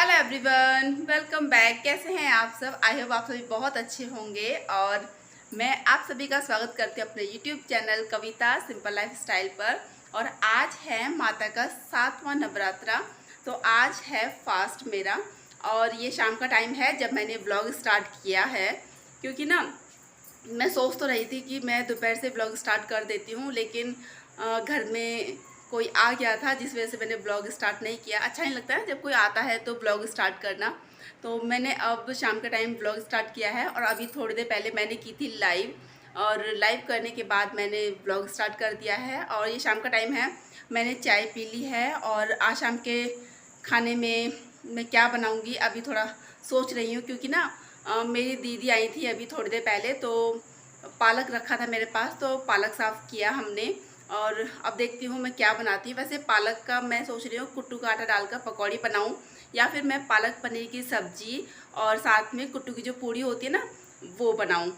Hello everyone, welcome back. कैसे हैं आप सब? आई होप आप सभी बहुत अच्छे होंगे। और मैं आप सभी का स्वागत करती हूँ अपने यूट्यूब चैनल कविता सिंपल लाइफ स्टाइल पर। और आज है माता का 7वां नवरात्रा, तो आज है फास्ट मेरा। और ये शाम का टाइम है जब मैंने व्लॉग स्टार्ट किया है, क्योंकि ना मैं सोच तो रही थी कि मैं दोपहर से ब्लॉग स्टार्ट कर देती हूँ, लेकिन घर में कोई आ गया था जिस वजह से मैंने ब्लॉग स्टार्ट नहीं किया। अच्छा नहीं लगता है जब कोई आता है तो ब्लॉग स्टार्ट करना। तो मैंने अब शाम के टाइम ब्लॉग स्टार्ट किया है। और अभी थोड़ी देर पहले मैंने की थी लाइव, और लाइव करने के बाद मैंने ब्लॉग स्टार्ट कर दिया है। और ये शाम का टाइम है, मैंने चाय पी ली है। और आज शाम के खाने में मैं क्या बनाऊँगी अभी थोड़ा सोच रही हूँ, क्योंकि ना मेरी दीदी आई थी अभी थोड़ी देर पहले, तो पालक रखा था मेरे पास, तो पालक साफ़ किया हमने। और अब देखती हूँ मैं क्या बनाती हूँ। वैसे पालक का मैं सोच रही हूँ कुट्टू का आटा डालकर पकौड़ी बनाऊँ, या फिर मैं पालक पनीर की सब्जी और साथ में कुट्टू की जो पूड़ी होती है ना वो बनाऊँ।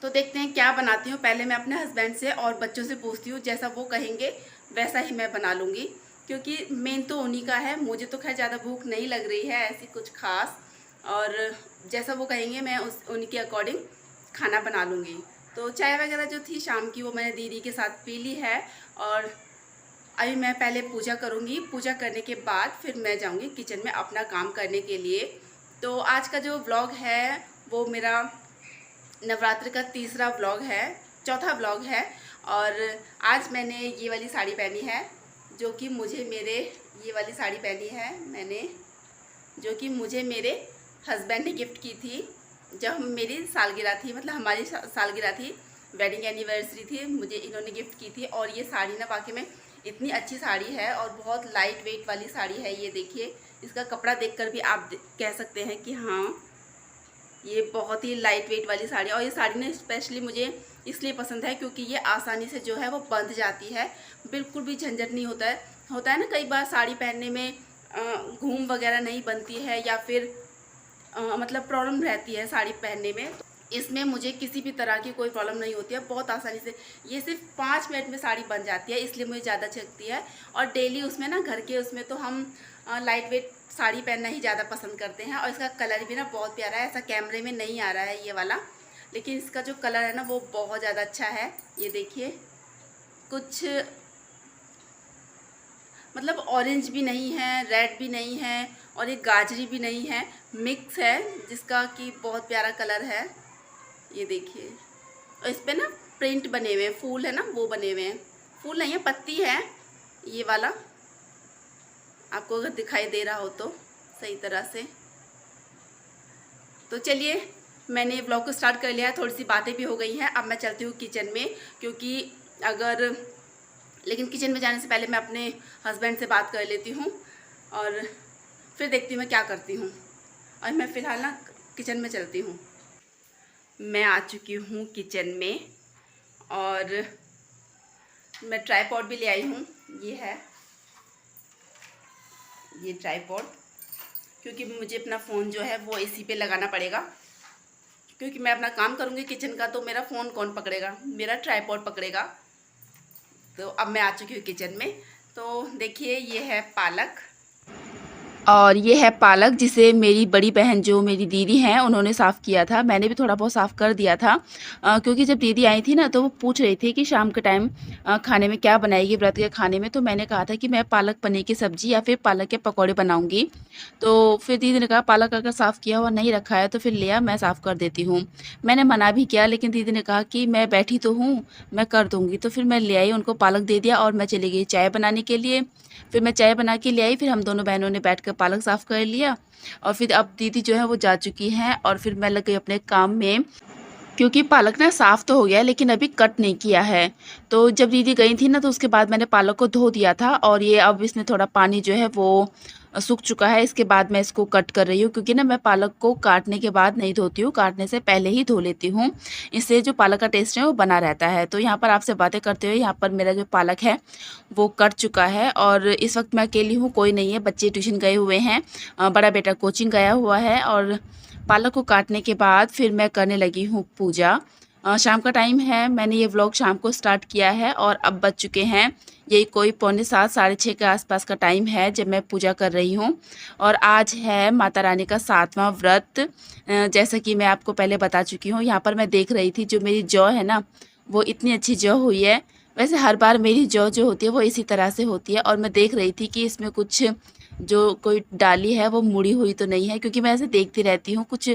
तो देखते हैं क्या बनाती हूँ। पहले मैं अपने हस्बैंड से और बच्चों से पूछती हूँ, जैसा वो कहेंगे वैसा ही मैं बना लूँगी, क्योंकि मेन तो उन्हीं का है। मुझे तो खैर ज़्यादा भूख नहीं लग रही है ऐसी कुछ खास, और जैसा वो कहेंगे मैं उनके अकॉर्डिंग खाना बना लूँगी। तो चाय वगैरह जो थी शाम की वो मैंने दीदी के साथ पी ली है। और अभी मैं पहले पूजा करूँगी। पूजा करने के बाद फिर मैं जाऊँगी किचन में अपना काम करने के लिए। तो आज का जो व्लॉग है वो मेरा नवरात्र का तीसरा व्लॉग है, चौथा व्लॉग है। और आज मैंने ये वाली साड़ी पहनी है, जो कि मुझे मेरे ये वाली साड़ी पहनी है मैंने, जो कि मुझे मेरे हस्बैंड ने गिफ्ट की थी जब मेरी सालगिरह थी, मतलब हमारी सालगिरह थी, वेडिंग एनिवर्सरी थी, मुझे इन्होंने गिफ्ट की थी। और ये साड़ी ना वाकई में इतनी अच्छी साड़ी है और बहुत लाइट वेट वाली साड़ी है। ये देखिए, इसका कपड़ा देखकर भी आप कह सकते हैं कि हाँ ये बहुत ही लाइट वेट वाली साड़ी है। और ये साड़ी ना स्पेशली मुझे इसलिए पसंद है क्योंकि ये आसानी से जो है वो बंध जाती है, बिल्कुल भी झंझट नहीं होता है ना कई बार साड़ी पहनने में घूम वगैरह नहीं बनती है, या फिर मतलब प्रॉब्लम रहती है साड़ी पहनने में। तो इसमें मुझे किसी भी तरह की कोई प्रॉब्लम नहीं होती है, बहुत आसानी से ये सिर्फ 5 मिनट में साड़ी बन जाती है, इसलिए मुझे ज़्यादा अच्छी लगती है। और डेली उसमें ना घर के उसमें तो हम लाइट वेट साड़ी पहनना ही ज़्यादा पसंद करते हैं। और इसका कलर भी ना बहुत प्यारा है, ऐसा कैमरे में नहीं आ रहा है ये वाला, लेकिन इसका जो कलर है ना वो बहुत ज़्यादा अच्छा है। ये देखिए, कुछ मतलब ऑरेंज भी नहीं है, रेड भी नहीं है, और एक गाजरी भी नहीं है, मिक्स है, जिसका कि बहुत प्यारा कलर है। ये देखिए, और इस पर ना प्रिंट बने हुए हैं, फूल है ना वो बने हुए हैं, फूल नहीं है पत्ती है ये वाला, आपको अगर दिखाई दे रहा हो तो सही तरह से। तो चलिए, मैंने ब्लॉग को स्टार्ट कर लिया है, थोड़ी सी बातें भी हो गई हैं। अब मैं चलती हूँ किचन में, क्योंकि लेकिन किचन में जाने से पहले मैं अपने हस्बैंड से बात कर लेती हूँ और फिर देखती हूँ मैं क्या करती हूँ। और मैं फ़िलहाल ना किचन में चलती हूँ। मैं आ चुकी हूँ किचन में, और मैं ट्राइपॉड भी ले आई हूँ। ये है ये ट्राइपॉड, क्योंकि मुझे अपना फ़ोन जो है वो इसी पे लगाना पड़ेगा, क्योंकि मैं अपना काम करूँगी किचन का, तो मेरा फ़ोन कौन पकड़ेगा, मेरा ट्राइपॉड पकड़ेगा। तो अब मैं आ चुकी हूँ किचन में। तो देखिए, ये है पालक, और ये है पालक जिसे मेरी बड़ी बहन जो मेरी दीदी हैं उन्होंने साफ़ किया था। मैंने भी थोड़ा बहुत साफ़ कर दिया था, क्योंकि जब दीदी आई थी ना तो वो पूछ रही थी कि शाम के टाइम खाने में क्या बनाएगी व्रत के खाने में। तो मैंने कहा था कि मैं पालक पनीर की सब्ज़ी या फिर पालक के पकौड़े बनाऊँगी। तो फिर दीदी ने कहा पालक अगर साफ़ किया हुआ नहीं रखा है तो फिर ले आ, मैं साफ़ कर देती हूँ। मैंने मना भी किया, लेकिन दीदी ने कहा कि मैं बैठी तो हूँ, मैं कर दूँगी। तो फिर मैं ले आई, उनको पालक दे दिया और मैं चली गई चाय बनाने के लिए। फिर मैं चाय बना के ले आई, फिर हम दोनों बहनों ने बैठकर पालक साफ़ कर लिया। और फिर अब दीदी जो है वो जा चुकी हैं, और फिर मैं लग गई अपने काम में, क्योंकि पालक ना साफ़ तो हो गया लेकिन अभी कट नहीं किया है। तो जब दीदी गई थी ना तो उसके बाद मैंने पालक को धो दिया था, और ये अब इसमें थोड़ा पानी जो है वो सूख चुका है। इसके बाद मैं इसको कट कर रही हूँ, क्योंकि ना मैं पालक को काटने के बाद नहीं धोती हूँ, काटने से पहले ही धो लेती हूँ। इससे जो पालक का टेस्ट है वो बना रहता है। तो यहाँ पर आपसे बातें करते हुए यहाँ पर मेरा जो पालक है वो कट चुका है। और इस वक्त मैं अकेली हूँ, कोई नहीं है, बच्चे ट्यूशन गए हुए हैं, बड़ा बेटा कोचिंग गया हुआ है। और पालक को काटने के बाद फिर मैं करने लगी हूँ पूजा। शाम का टाइम है, मैंने ये व्लॉग शाम को स्टार्ट किया है, और अब बज चुके हैं यही कोई पौने 7 साढ़े 6 के आसपास का टाइम है जब मैं पूजा कर रही हूँ। और आज है माता रानी का 7वां व्रत। जैसा कि मैं आपको पहले बता चुकी हूँ, यहाँ पर मैं देख रही थी जो मेरी जौ है ना, वो इतनी अच्छी जौ हुई है। वैसे हर बार मेरी जौ जो होती है वो इसी तरह से होती है, और मैं देख रही थी कि इसमें कुछ जो कोई डाली है वो मुड़ी हुई तो नहीं है, क्योंकि मैं ऐसे देखती रहती हूँ, कुछ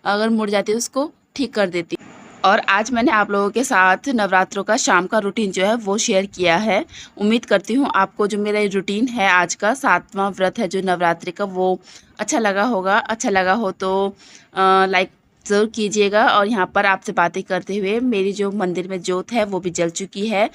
अगर मुड़ जाती है उसको ठीक कर देती हूँ। और आज मैंने आप लोगों के साथ नवरात्रों का शाम का रूटीन जो है वो शेयर किया है। उम्मीद करती हूँ आपको जो मेरा रूटीन है आज का 7वां व्रत है जो नवरात्रि का, वो अच्छा लगा होगा। अच्छा लगा हो तो लाइक ज़रूर कीजिएगा। और यहाँ पर आपसे बातें करते हुए मेरी जो मंदिर में जोत है वो भी जल चुकी है।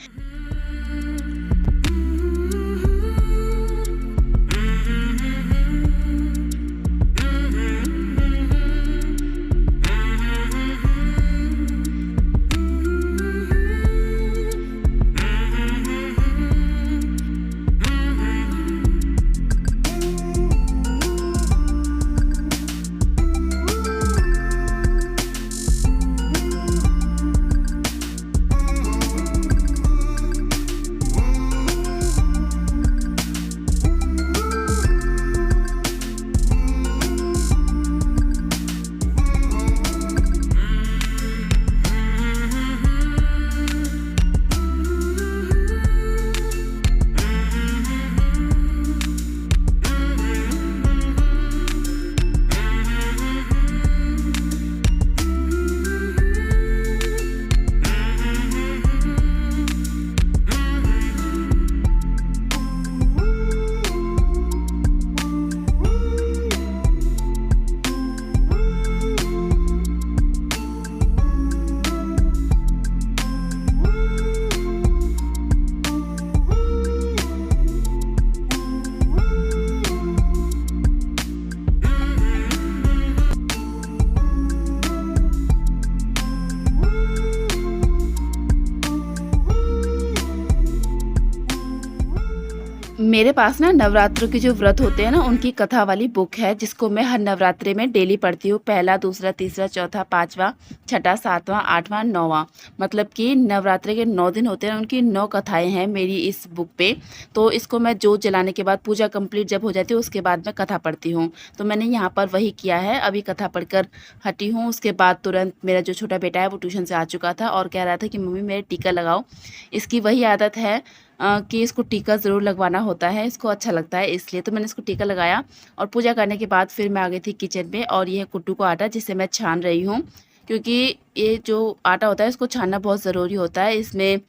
मेरे पास ना नवरात्रों के जो व्रत होते हैं ना, उनकी कथा वाली बुक है, जिसको मैं हर नवरात्रे में डेली पढ़ती हूँ। पहला, दूसरा, तीसरा, चौथा, पाँचवा, छठा, सातवां, आठवां, नौवां, मतलब कि नवरात्रे के 9 दिन होते हैं, उनकी 9 कथाएं हैं मेरी इस बुक पे। तो इसको मैं जोत जलाने के बाद, पूजा कंप्लीट जब हो जाती है उसके बाद मैं कथा पढ़ती हूँ। तो मैंने यहाँ पर वही किया है, अभी कथा पढ़कर हटी हूँ। उसके बाद तुरंत मेरा जो छोटा बेटा है वो ट्यूशन से आ चुका था और कह रहा था कि मम्मी मेरे टीका लगाओ। इसकी वही आदत है कि इसको टीका ज़रूर लगवाना होता है, इसको अच्छा लगता है, इसलिए तो मैंने इसको टीका लगाया। और पूजा करने के बाद फिर मैं आ गई थी किचन में, और ये है कुट्टू का आटा जिसे मैं छान रही हूँ, क्योंकि ये जो आटा होता है इसको छानना बहुत ज़रूरी होता है। इसमें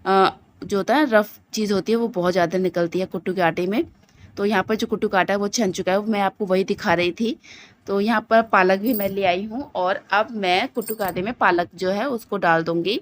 जो होता है रफ़ चीज़ होती है वो बहुत ज़्यादा निकलती है कुट्टू के आटे में। तो यहाँ पर जो कुट्टू का आटा है वो छन चुका है, मैं आपको वही दिखा रही थी। तो यहाँ पर पालक भी मैं ले आई हूँ, और अब मैं कुट्टू के आटे में पालक जो है उसको डाल दूँगी,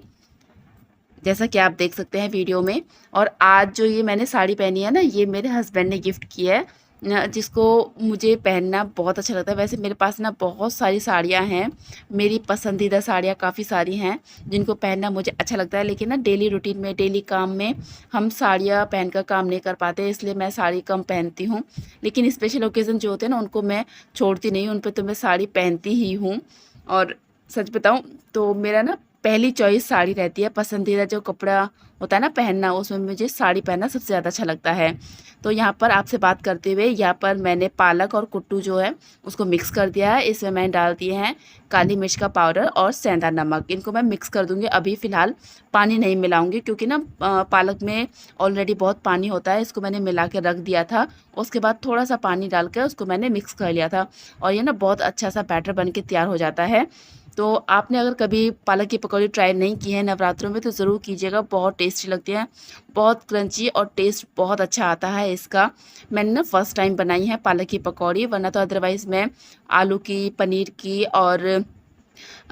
जैसा कि आप देख सकते हैं वीडियो में। और आज जो ये मैंने साड़ी पहनी है ना, ये मेरे हस्बैंड ने गिफ्ट की है, जिसको मुझे पहनना बहुत अच्छा लगता है। वैसे मेरे पास ना बहुत सारी साड़ियाँ हैं, मेरी पसंदीदा साड़ियाँ काफ़ी सारी हैं जिनको पहनना मुझे अच्छा लगता है, लेकिन ना डेली रूटीन में, डेली काम में हम साड़ियाँ पहनकर काम नहीं कर पाते, इसलिए मैं साड़ी कम पहनती हूँ। लेकिन स्पेशल ओकेज़न जो होते हैं ना, उनको मैं छोड़ती नहीं, उन पर तो मैं साड़ी पहनती ही हूँ। और सच बताऊँ तो मेरा ना पहली चॉइस साड़ी रहती है। पसंदीदा जो कपड़ा होता है ना पहनना, उसमें मुझे साड़ी पहनना सबसे ज़्यादा अच्छा लगता है। तो यहाँ पर आपसे बात करते हुए, यहाँ पर मैंने पालक और कुट्टू जो है उसको मिक्स कर दिया है। इसमें मैंने डाल दिए हैं काली मिर्च का पाउडर और सेंधा नमक। इनको मैं मिक्स कर दूँगी, अभी फ़िलहाल पानी नहीं मिलाऊँगी, क्योंकि ना पालक में ऑलरेडी बहुत पानी होता है। इसको मैंने मिला के रख दिया था, उसके बाद थोड़ा सा पानी डाल के उसको मैंने मिक्स कर लिया था, और ये ना बहुत अच्छा सा बैटर बन के तैयार हो जाता है। तो आपने अगर कभी पालक की पकौड़ी ट्राई नहीं की है नवरात्रों में तो ज़रूर कीजिएगा, बहुत टेस्टी लगती है, बहुत क्रंची, और टेस्ट बहुत अच्छा आता है इसका। मैंने ना फर्स्ट टाइम बनाई है पालक की पकौड़ी, वरना तो अदरवाइज़ मैं आलू की, पनीर की और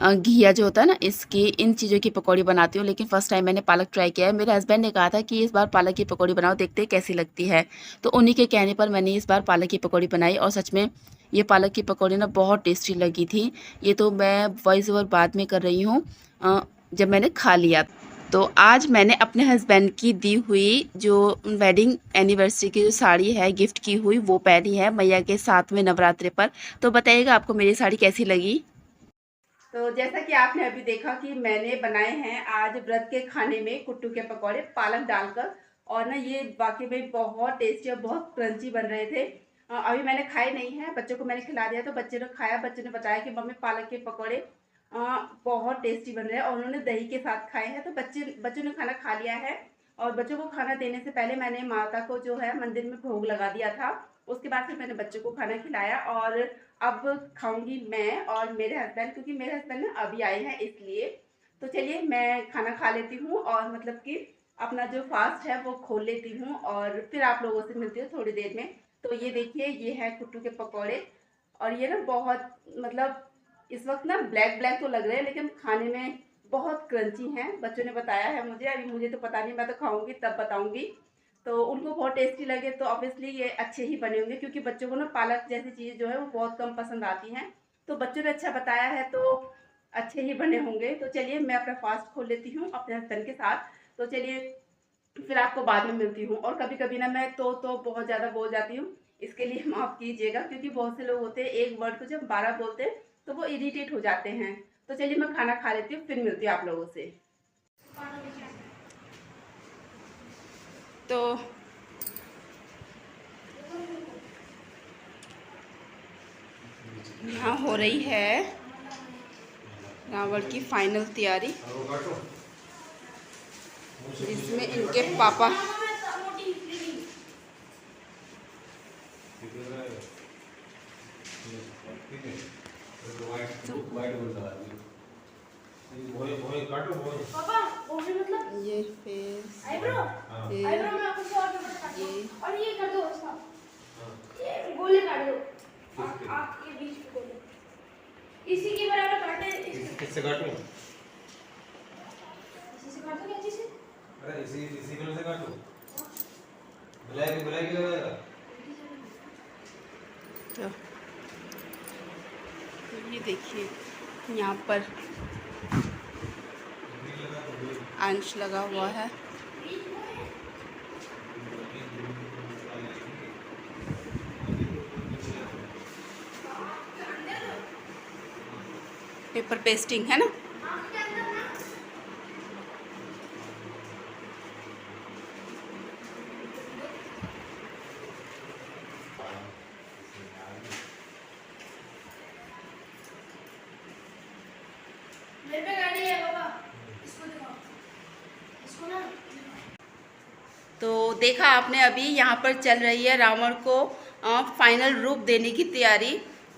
घिया जो होता है ना, इसकी, इन चीज़ों की पकौड़ी बनाती हूँ, लेकिन फ़र्स्ट टाइम मैंने पालक ट्राई किया है। मेरे हस्बैंड ने कहा था कि इस बार पालक की पकौड़ी बनाओ, देखते हैं कैसी लगती है। तो उन्हीं के कहने पर मैंने इस बार पालक की पकौड़ी बनाई, और सच में ये पालक की पकौड़ी ना बहुत टेस्टी लगी थी। ये तो मैं वॉइस ओवर बाद में कर रही हूँ, जब मैंने खा लिया। तो आज मैंने अपने हस्बैंड की दी हुई जो वेडिंग एनिवर्सरी की जो साड़ी है गिफ्ट की हुई, वो पहनी है मैया के 7वें नवरात्रे पर। तो बताइएगा आपको मेरी साड़ी कैसी लगी। तो जैसा कि आपने अभी देखा कि मैंने बनाए हैं आज व्रत के खाने में कुट्टू के पकौड़े पालक डालकर। और ना ये वाकई में बहुत टेस्टी और बहुत क्रंची बन रहे थे। अभी मैंने खाए नहीं है, बच्चों को मैंने खिला दिया तो बच्चे ने खाया। बच्चे ने बताया कि मम्मी पालक के पकौड़े बहुत टेस्टी बन रहे हैं और उन्होंने दही के साथ खाए हैं। तो बच्चों ने खाना खा लिया है। और बच्चों को खाना देने से पहले मैंने माता को जो है मंदिर में भोग लगा दिया था। उसके बाद फिर मैंने बच्चों को खाना खिलाया और अब खाऊंगी मैं और मेरे हस्बैंड, क्योंकि मेरे हस्बैंड ना अभी आए हैं इसलिए। तो चलिए मैं खाना खा लेती हूँ और मतलब कि अपना जो फास्ट है वो खोल लेती हूँ और फिर आप लोगों से मिलती हूँ थोड़ी देर में। तो ये देखिए, ये है कुट्टू के पकौड़े और ये ना बहुत मतलब इस वक्त ना ब्लैक ब्लैक तो लग रहे हैं लेकिन खाने में बहुत क्रंची हैं। बच्चों ने बताया है मुझे, अभी मुझे तो पता नहीं, मैं तो खाऊंगी तब बताऊंगी। तो उनको बहुत टेस्टी लगे तो ऑब्वियसली ये अच्छे ही बने होंगे, क्योंकि बच्चों को ना पालक जैसी चीज़ जो है वो बहुत कम पसंद आती हैं। तो बच्चों ने अच्छा बताया है तो अच्छे ही बने होंगे। तो चलिए मैं अपना फास्ट खोल लेती हूँ अपने हस्बैंड के साथ। तो चलिए फिर आपको बाद में मिलती हूँ। और कभी कभी ना मैं तो बहुत ज़्यादा बोल जाती हूँ, इसके लिए माफ़ कीजिएगा, क्योंकि बहुत से लोग होते हैं एक वर्ड को जब 12 बोलते हैं तो वो इरिटेट हो जाते हैं। तो चलिए मैं खाना खा लेती हूँ, फिर मिलती हूँ आप लोगों से। तो यहाँ हो रही है रावण की फाइनल तैयारी, जिसमें इनके पापा ये फेस और ये कर दो उसका, ये गोले काट दो, आप ये बीच में गोले इसी के बराबर काटे। किससे काटूं? इसी से काटो, क्या चीज़ से? अरे इसी कलर से काटूं? ब्लैक ही लगेगा। तो ये देखिए यहाँ पर अंश लगा हुआ है। पेपर पेस्टिंग है ना। मेरे पे गाड़ी है बाबा, इसको दिखाओ, इसको ना। तो देखा आपने, अभी यहाँ पर चल रही है रावण को फाइनल रूप देने की तैयारी।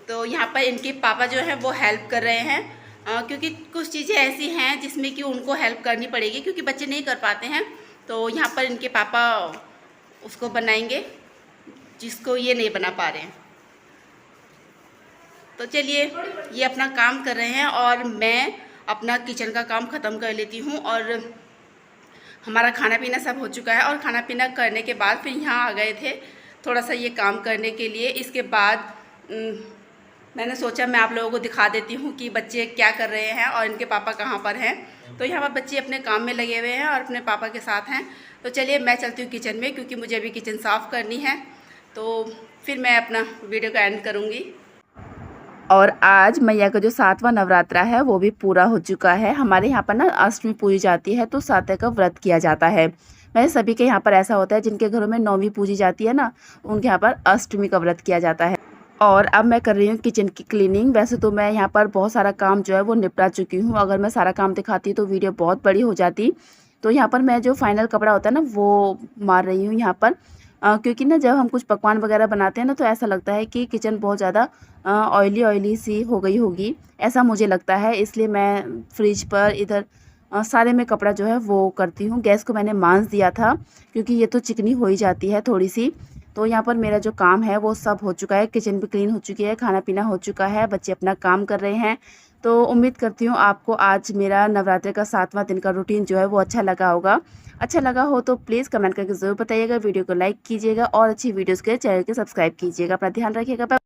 तो यहाँ पर इनके पापा जो हैं वो हेल्प कर रहे हैं, क्योंकि कुछ चीज़ें ऐसी हैं जिसमें कि उनको हेल्प करनी पड़ेगी, क्योंकि बच्चे नहीं कर पाते हैं। तो यहाँ पर इनके पापा उसको बनाएंगे जिसको ये नहीं बना पा रहे हैं। तो चलिए ये अपना काम कर रहे हैं और मैं अपना किचन का काम ख़त्म कर लेती हूँ। और हमारा खाना पीना सब हो चुका है और खाना पीना करने के बाद फिर यहाँ आ गए थे थोड़ा सा ये काम करने के लिए। इसके बाद मैंने सोचा मैं आप लोगों को दिखा देती हूँ कि बच्चे क्या कर रहे हैं और इनके पापा कहाँ पर हैं। तो यहाँ पर बच्चे अपने काम में लगे हुए हैं और अपने पापा के साथ हैं। तो चलिए मैं चलती हूँ किचन में, क्योंकि मुझे अभी किचन साफ़ करनी है। तो फिर मैं अपना वीडियो का एंड करूँगी। और आज मैया का जो 7वां नवरात्रा है वो भी पूरा हो चुका है। हमारे यहाँ पर ना अष्टमी पूजी जाती है तो 7 का व्रत किया जाता है। वैसे सभी के यहाँ पर ऐसा होता है, जिनके घरों में 9वीं पूजी जाती है ना, उनके यहाँ पर अष्टमी का व्रत किया जाता है। और अब मैं कर रही हूँ किचन की क्लीनिंग। वैसे तो मैं यहाँ पर बहुत सारा काम जो है वो निपटा चुकी हूँ। अगर मैं सारा काम दिखाती तो वीडियो बहुत बड़ी हो जाती। तो यहाँ पर मैं जो फाइनल कपड़ा होता है ना वो मार रही हूँ यहाँ पर, क्योंकि ना जब हम कुछ पकवान वगैरह बनाते हैं ना तो ऐसा लगता है कि किचन बहुत ज़्यादा ऑयली सी हो गई होगी, ऐसा मुझे लगता है। इसलिए मैं फ्रिज पर इधर सारे में कपड़ा जो है वो करती हूँ। गैस को मैंने मांज दिया था, क्योंकि ये तो चिकनी हो ही जाती है थोड़ी सी। तो यहाँ पर मेरा जो काम है वो सब हो चुका है, किचन भी क्लीन हो चुकी है, खाना पीना हो चुका है, बच्चे अपना काम कर रहे हैं। तो उम्मीद करती हूँ आपको आज मेरा नवरात्रि का 7वां दिन का रूटीन जो है वो अच्छा लगा होगा। अच्छा लगा हो तो प्लीज़ कमेंट करके ज़रूर बताइएगा, वीडियो को लाइक कीजिएगा और अच्छी वीडियोज़ के चैनल को सब्सक्राइब कीजिएगा। अपना ध्यान रखिएगा।